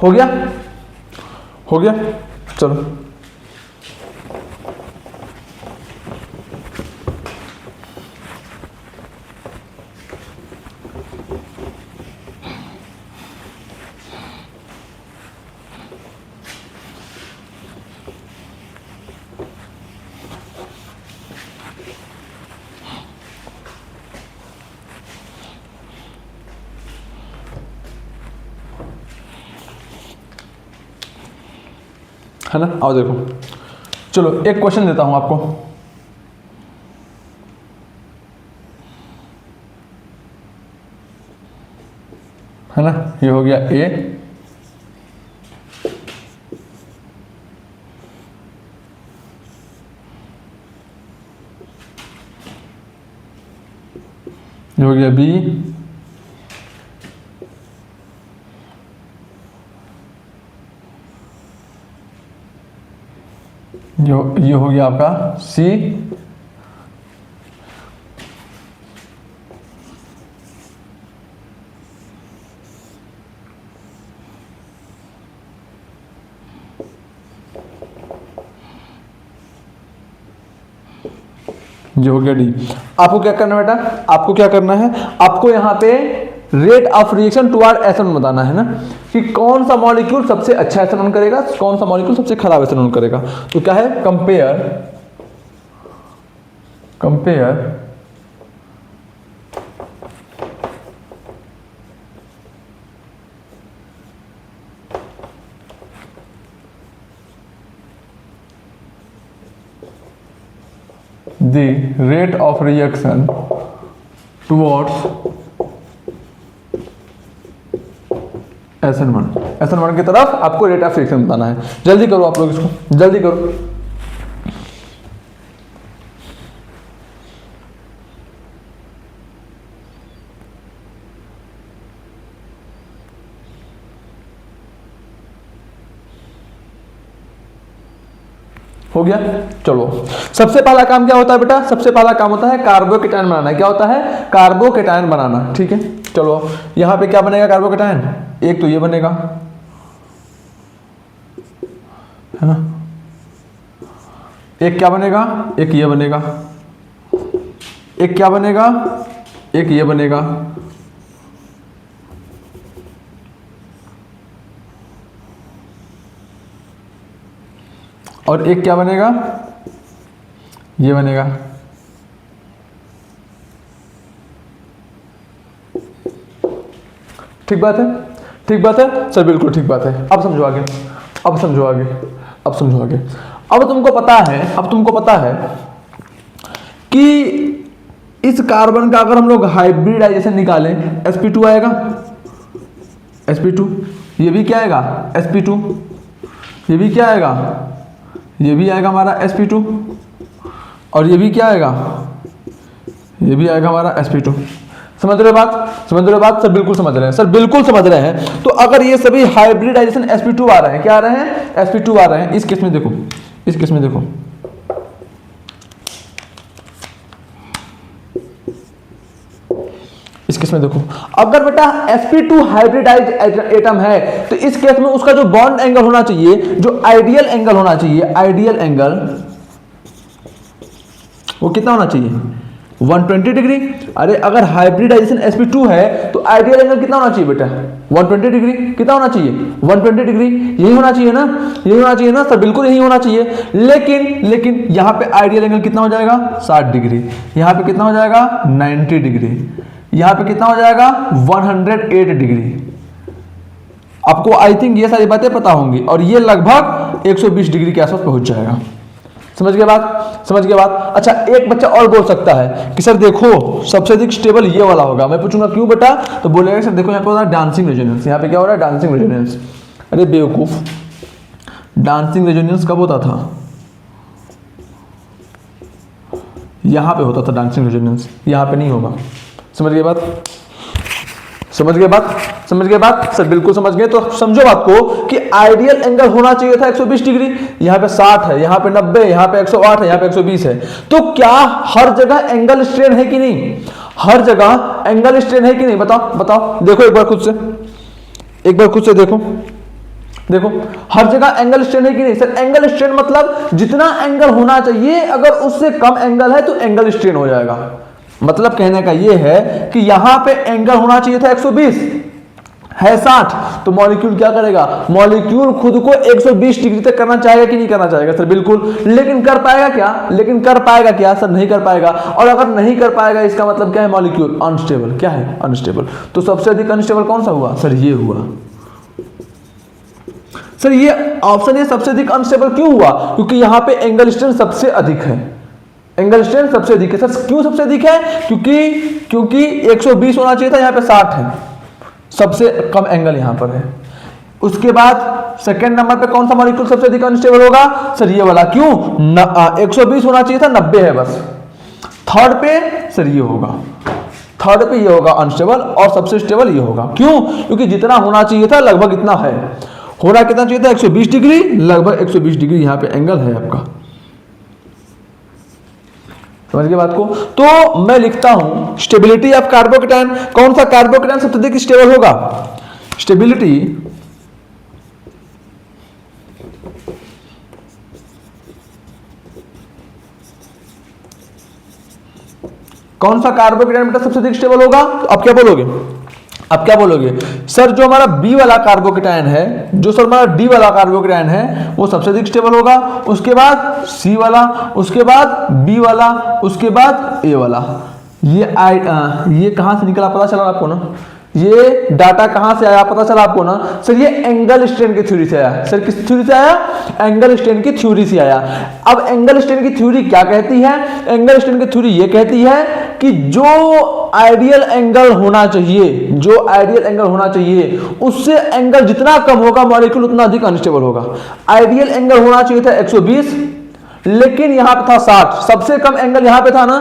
हो गया? हो गया, चलो। है ना? आओ देखो, चलो एक क्वेश्चन देता हूं आपको। है ना? ये हो गया ए, ये हो गया बी, ये हो गया आपका सी, ये हो गया डी। आपको क्या करना है बेटा? आपको क्या करना है? आपको यहाँ पे rate of reaction toward ethanol बताना है ना, कि कौन सा मॉलिक्यूल सबसे अच्छा एथेनॉल करेगा, कौन सा मॉलिक्यूल सबसे खराब एथेनॉल करेगा। तो क्या है? Compare the rate of reaction towards SN1 की तरफ आपको रेट ऑफ रिएक्शन बताना है। जल्दी करो आप लोग इसको, जल्दी करो। हो गया? चलो, सबसे पहला काम क्या होता है बेटा? सबसे पहला काम होता है कार्बोकेटायन बनाना। क्या होता है? कार्बोकेटायन बनाना। ठीक है, चलो यहां पे क्या बनेगा कार्बोकेटायन? एक तो ये बनेगा, है ना? एक क्या बनेगा? एक ये बनेगा, एक क्या बनेगा, एक ये बनेगा, और एक क्या बनेगा, ये बनेगा। ठीक बात है, ठीक बात है सर, बिल्कुल ठीक बात है। अब समझो आगे, अब समझो आगे, अब समझो आगे। अब तुमको पता है, अब तुमको पता है कि इस कार्बन का अगर हम लोग हाइब्रिडाइजेशन निकालें, sp2 आएगा, sp2, ये भी क्या आएगा, sp2, ये भी क्या आएगा, ये भी आएगा हमारा sp2, और ये भी क्या आएगा, ये भी आएगा हमारा sp2। समझ रहे हो बात, समझ रहे हो बात सर, बिल्कुल समझ रहे हैं सर, बिल्कुल समझ रहे हैं। तो अगर ये सभी हाइब्रिडाइजेशन sp2 आ रहे हैं, क्या आ रहे हैं, sp2 आ रहे हैं, इस केस में देखो, इस केस में देखो, इस केस में देखो, अगर बेटा sp2 हाइब्रिडाइज एटम है तो इस केस में उसका जो बॉन्ड एंगल होना चाहिए, जो आइडियल एंगल होना चाहिए, आइडियल एंगल वो कितना होना चाहिए, 120 डिग्री। अरे अगर हाइब्रिडाइजेशन sp2 है तो आइडियल एंगल कितना होना चाहिए बेटा, 120 डिग्री। कितना होना चाहिए, 120 डिग्री, यही होना चाहिए ना, यही होना चाहिए ना सर, बिल्कुल यही होना चाहिए। लेकिन यहाँ पे आइडियल एंगल कितना हो जाएगा, 60 डिग्री, यहाँ पे कितना हो जाएगा, 90 डिग्री, यहाँ पे कितना हो जाएगा, 108 डिग्री। आपको आई थिंक ये सारी बातें पता होंगी, और ये लगभग 120 डिग्री के आसपास पहुंच जाएगा। समझ गए बात, समझ गए बात। अच्छा एक बच्चा और बोल सकता है कि सर देखो सबसे अधिक स्टेबल ये वाला होगा। मैं पूछूंगा क्यों बेटा, तो बोलेगा सर देखो यहाँ पे हो रहा है डांसिंग रेजोनेंस, यहाँ पे क्या हो रहा है, डांसिंग रेजोनेंस। अरे बेवकूफ, डांसिंग रेजोनेंस कब होता था, यहाँ पे होता था डांसिंग रेजोनेंस, यहाँ पे नहीं होगा। समझ गए बात, समझ गए बात, समझ गए बात सर, बिल्कुल समझ गए। तो समझो बात को कि आइडियल एंगल होना चाहिए था 120 डिग्री, यहाँ पे 60 है, यहाँ पे 90, यहाँ पे 108 है, यहाँ पे 120 है। तो क्या हर जगह एंगल स्ट्रेन है कि नहीं, हर जगह एंगल स्ट्रेन है कि नहीं, बताओ बताओ, देखो एक बार खुद से, एक बार खुद से देखो, देखो हर जगह एंगल स्ट्रेन है कि नहीं। सर एंगल स्ट्रेन मतलब जितना एंगल होना चाहिए अगर उससे कम एंगल है तो एंगल स्ट्रेन हो जाएगा। मतलब कहने का ये है कि यहां पे एंगल होना चाहिए था 120, है 60, तो मॉलिक्यूल क्या करेगा, मॉलिक्यूल खुद को 120 डिग्री तक करना चाहेगा कि नहीं करना चाहेगा सर, बिल्कुल। लेकिन कर पाएगा क्या, लेकिन कर पाएगा क्या सर, नहीं कर पाएगा। और अगर नहीं कर पाएगा इसका मतलब क्या है, मॉलिक्यूल अनस्टेबल, क्या है, अनस्टेबल। तो सबसे अधिक अनस्टेबल कौन सा हुआ सर, ये हुआ। सर ये ऑप्शन ये सबसे अधिक अनस्टेबल क्यों हुआ, क्योंकि यहां पे एंगल स्ट्रेन सबसे अधिक है, एंगल स्ट्रेन सबसे अधिक है। सर क्यों सबसे अधिक है, क्योंकि 120 होना चाहिए था, यहाँ पे 60 है, सबसे कम एंगल यहाँ पर है। उसके बाद सेकंड नंबर पे कौन सा मॉलिक्यूल सबसे अधिक अनस्टेबल होगा, सर ये वाला। क्यों, 120 होना चाहिए था, 90 है बस। थर्ड पे सर ये होगा, थर्ड पे ये होगा अनस्टेबल, और सबसे स्टेबल ये होगा। क्यों, क्योंकि जितना होना चाहिए था लगभग इतना है। होना कितना चाहिए था, 120 डिग्री, लगभग 120 डिग्री यहाँ पे एंगल है आपका। समझ गए बात को। तो मैं लिखता हूं स्टेबिलिटी ऑफ कार्बोकेटायन, कौन सा कार्बोकेटायन सबसे अधिक स्टेबल होगा, स्टेबिलिटी कौन सा कार्बोकेटायन बेटा सबसे अधिक स्टेबल होगा। तो आप क्या बोलोगे, आप क्या बोलोगे, सर जो हमारा बी वाला कार्बोकेटायन है, जो सर हमारा डी वाला कार्बोकेटायन है वो सबसे अधिक स्टेबल होगा, उसके बाद सी वाला, उसके बाद बी वाला, उसके बाद ए वाला। ये कहां से निकला पता चला आपको ना, ये डाटा कहां से आया पता चला आपको ना। सर ये एंगल स्ट्रेन की थ्योरी से आया। सर किस थ्योरी से आया, एंगल स्ट्रेन की थ्योरी से आया। अब एंगल स्ट्रेन की थ्योरी क्या कहती है, एंगल स्ट्रेन की थ्योरी ये कहती है कि जो आइडियल एंगल होना चाहिए, जो आइडियल एंगल होना चाहिए उससे एंगल जितना कम होगा मॉलिक्यूल उतना अधिक अनस्टेबल होगा। आइडियल एंगल होना चाहिए था 120, लेकिन यहां पे था 60, सबसे कम एंगल यहां पे था ना,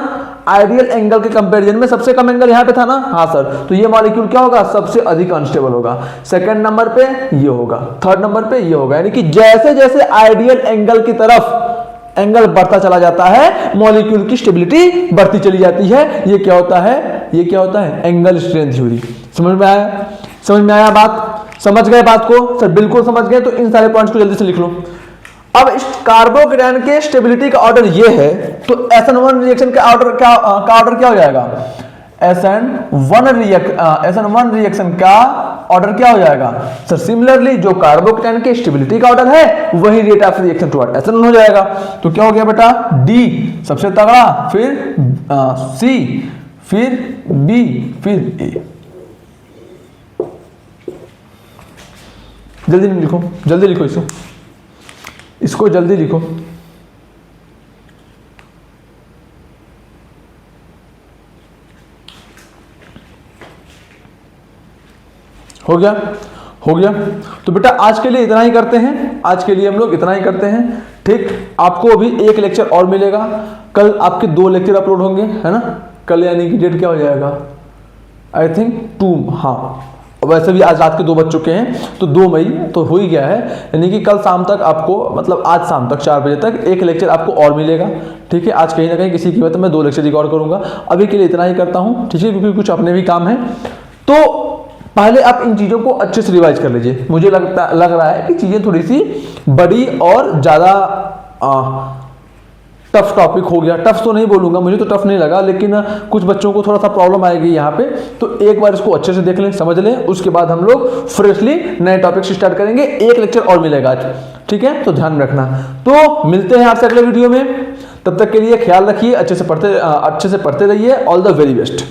आइडियल एंगल के कंपैरिजन में सबसे कम एंगल यहां पे था ना, हाँ सर। तो ये मॉलिक्यूल क्या होगा, सबसे अधिक अनस्टेबल होगा। सेकंड नंबर पे ये होगा, थर्ड नंबर पे ये होगा। यानी कि जैसे जैसे आइडियल एंगल की तरफ एंगल बढ़ता चला जाता है मॉलिक्यूल की स्टेबिलिटी बढ़ती चली जाती है। ये क्या होता है, ये क्या होता है, एंगल स्ट्रेन थ्योरी। समझ में आया, समझ में आया बात, समझ गए बात को सर, बिल्कुल समझ गए। तो इन सारे पॉइंट्स को जल्दी से लिख लो। अब इस कार्बोकेटायन के स्टेबिलिटी का ऑर्डर ये है, तो SN1 रिएक्शन का ऑर्डर क्या हो जाएगा? SN1 रिएक्शन का ऑर्डर क्या हो जाएगा सर? सिमिलरली जो कार्बोकेटायन के स्टेबिलिटी का ऑर्डर है वही rate of reaction toward SN1 हो जाएगा। तो क्या हो गया बेटा? डी सबसे तगड़ा, फिर सी, फिर बी, फिर ए। जल्दी लिखो, जल्दी लिखो इसको जल्दी लिखो। हो गया? हो गया। तो बेटा आज के लिए इतना ही करते हैं, आज के लिए हम लोग इतना ही करते हैं। ठीक, आपको अभी एक लेक्चर और मिलेगा, कल आपके 2 लेक्चर अपलोड होंगे, है ना? कल यानी कि डेट क्या हो जाएगा? आई थिंक 2, हाँ वैसे भी आज रात के 2 बज चुके हैं, तो 2 मई तो हो ही गया है, यानी कि कल शाम तक आपको, मतलब आज शाम तक 4 बजे तक एक लेक्चर आपको और मिलेगा। ठीक है, आज कहीं ना कहीं किसी कीमत मैं 2 लेक्चर रिकॉर्ड करूंगा। अभी के लिए इतना ही करता हूं, ठीक है, क्योंकि कुछ अपने भी काम है। तो पहले आप इन चीज़ों को अच्छे से रिवाइज कर लीजिए। मुझे लग रहा है कि चीज़ें थोड़ी सी बड़ी और ज़्यादा टफ टॉपिक हो गया। टफ तो नहीं बोलूंगा, मुझे तो टफ नहीं लगा, लेकिन कुछ बच्चों को थोड़ा सा प्रॉब्लम आएगी यहाँ पे। तो एक बार इसको अच्छे से देख लें, समझ लें, उसके बाद हम लोग फ्रेशली नए टॉपिक से स्टार्ट करेंगे। एक लेक्चर और मिलेगा आज, ठीक है? तो ध्यान रखना। तो मिलते हैं आपसे अगले वीडियो में, तब तक के लिए ख्याल रखिए, अच्छे से पढ़ते रहिए। All the very best.